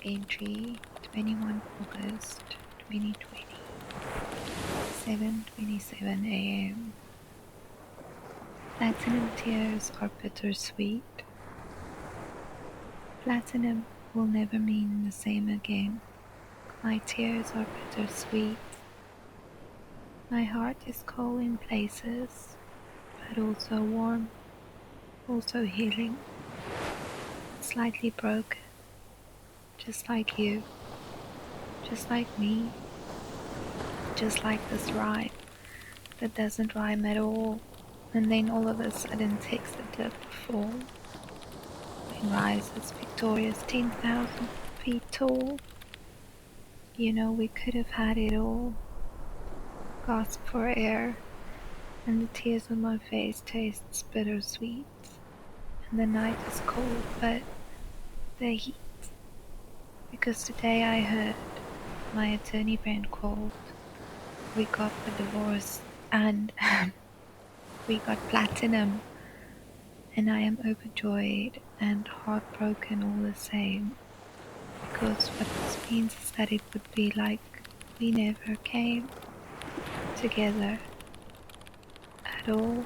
entry 21 August 2020, 7:27 a.m. Platinum tears are bittersweet. Platinum will never mean the same again. My tears are bittersweet. My heart is cold in places, but also warm, also healing, slightly broken, just like you, just like me, just like this rhyme that doesn't rhyme at all, and then all of a sudden takes a dip fall and rises victorious 10,000 feet tall. You know, we could have had it all. Gasp for air, and the tears on my face tastes bittersweet. And the night is cold, but the heat. Because today I heard my attorney friend called. We got the divorce and we got platinum. And I am overjoyed and heartbroken all the same. Because what this means is that it would be like we never came together at all.